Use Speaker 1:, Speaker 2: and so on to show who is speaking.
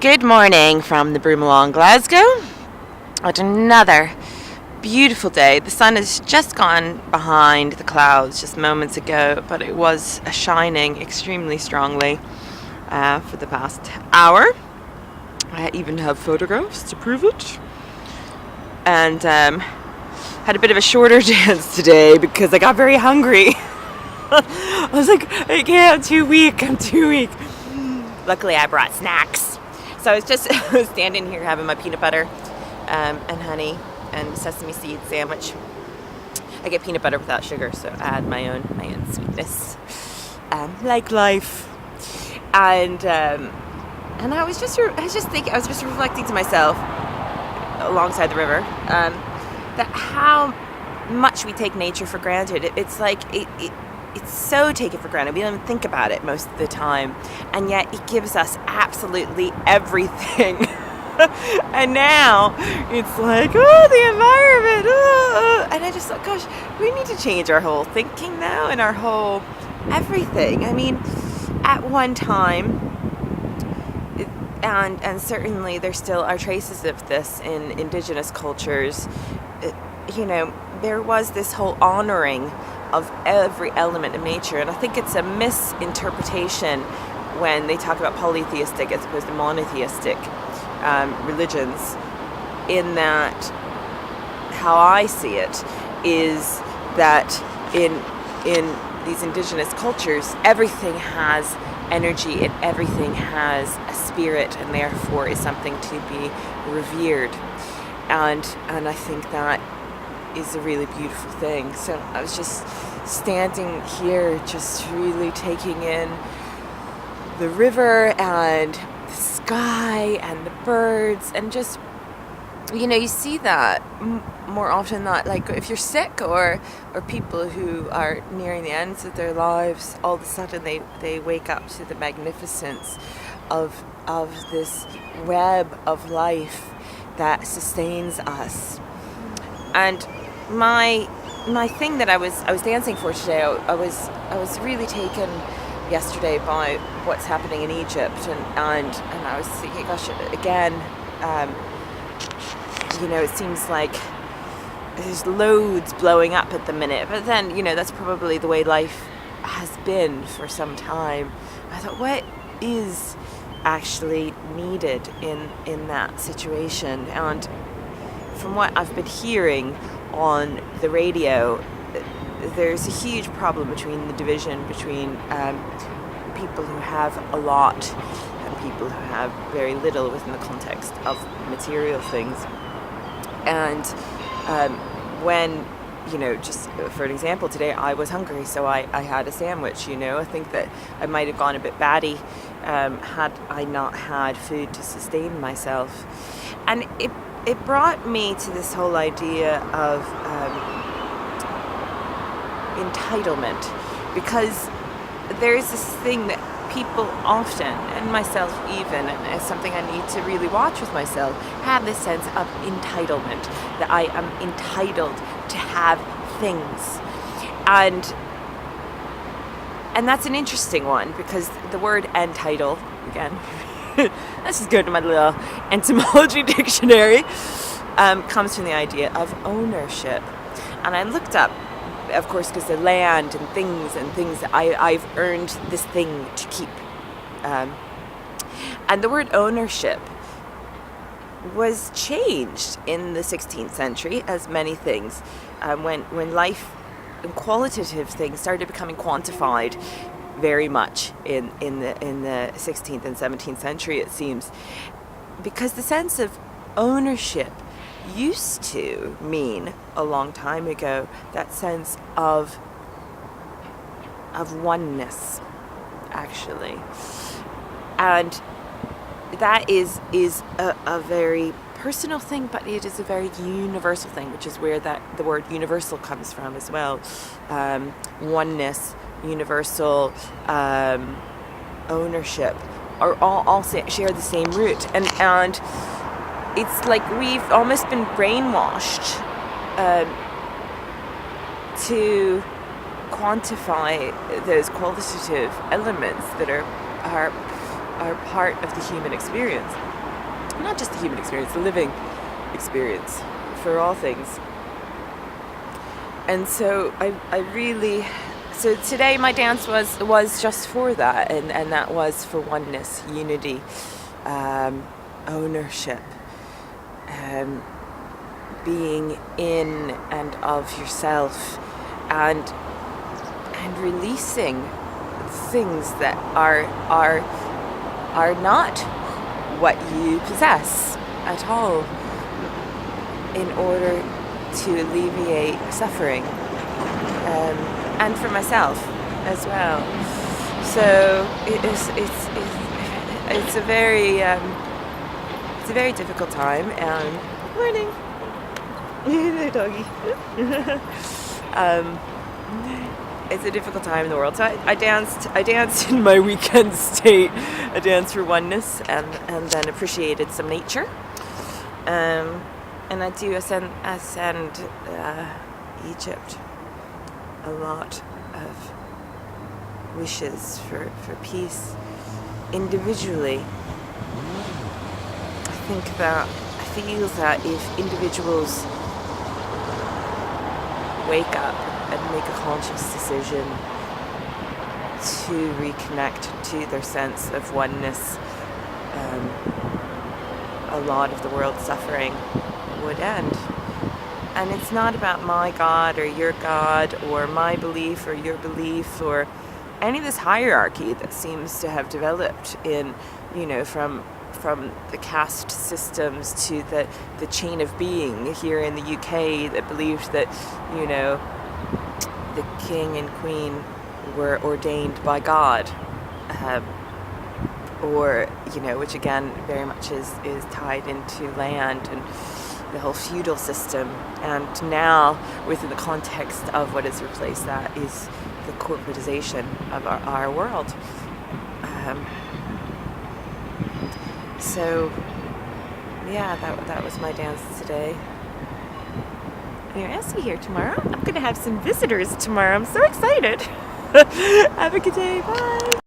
Speaker 1: Good morning from the Broom along Glasgow. What another beautiful day. The sun has just gone behind the clouds just moments ago, but it was shining extremely strongly for the past hour. I even have photographs to prove it. And had a bit of a shorter dance today because I got very hungry. I was like, I'm too weak. Luckily, I brought snacks. So I was just standing here having my peanut butter and honey and sesame seed sandwich. I get peanut butter without sugar, so I add my own sweetness, like life. And I was just reflecting to myself alongside the river that how much we take nature for granted. It's like it's so taken for granted. We don't even think about it most of the time. And yet it gives us absolutely everything. And now it's like, the environment. And I just thought, gosh, we need to change our whole thinking now and our whole everything. I mean, at one time, and certainly there still are traces of this in indigenous cultures, there was this whole honoring of every element of nature, and I think it's a misinterpretation when they talk about polytheistic as opposed to monotheistic religions, in that how I see it is that in these indigenous cultures everything has energy and everything has a spirit, and therefore is something to be revered, and I think that is a really beautiful thing. So I was just standing here just really taking in the river and the sky and the birds, and just you see that more often than not, like if you're sick or people who are nearing the ends of their lives, all of a sudden they wake up to the magnificence of this web of life that sustains us. And my thing that I was dancing for today, I was really taken yesterday by what's happening in Egypt, and I was thinking, gosh, again, it seems like there's loads blowing up at the minute, but then that's probably the way life has been for some time. I thought, what is actually needed in that situation? And from what I've been hearing on the radio, there's a huge problem between the division between people who have a lot and people who have very little within the context of material things. And when, just for an example, today I was hungry, so I had a sandwich. I think that I might have gone a bit batty had I not had food to sustain myself. And it brought me to this whole idea of entitlement, because there's this thing that people often, and myself even, and it's something I need to really watch with myself, have this sense of entitlement, that I am entitled to have things. And that's an interesting one, because the word entitle, again, let's just go to my little etymology dictionary, comes from the idea of ownership. And I looked up, of course, because the land and things that I've earned this thing to keep. And the word ownership was changed in the 16th century, as many things, when life and qualitative things started becoming quantified very much in the 16th and 17th century, it seems, because the sense of ownership used to mean a long time ago that sense of oneness, actually, and that is a very personal thing, but it is a very universal thing, which is where the word universal comes from as well. Oneness, universal, ownership are all share the same root, and it's like we've almost been brainwashed to quantify those qualitative elements that are are part of the human experience. Not just the human experience, the living experience for all things. And so so today my dance was just for that, and that was for oneness, unity, ownership, being in and of yourself, and releasing things that are not what you possess at all, in order to alleviate suffering, and for myself as well. So it's a very difficult time. And morning, the doggy. It's a difficult time in the world. So I danced in my weekend state. I danced for oneness, and then appreciated some nature. And I do ascend Egypt a lot of wishes for peace individually. I feel that if individuals wake up and make a conscious decision to reconnect to their sense of oneness, a lot of the world's suffering would end. And it's not about my God or your God, or my belief or your belief, or any of this hierarchy that seems to have developed in, from the caste systems to the chain of being here in the UK, that believed that, the king and queen were ordained by God, or, which again very much is tied into land and the whole feudal system. And now, within the context of what has replaced that, is the corporatization of our world. So, yeah, that was my dance today. Anyway, I'll see you here tomorrow. I'm going to have some visitors tomorrow. I'm so excited. Have a good day. Bye.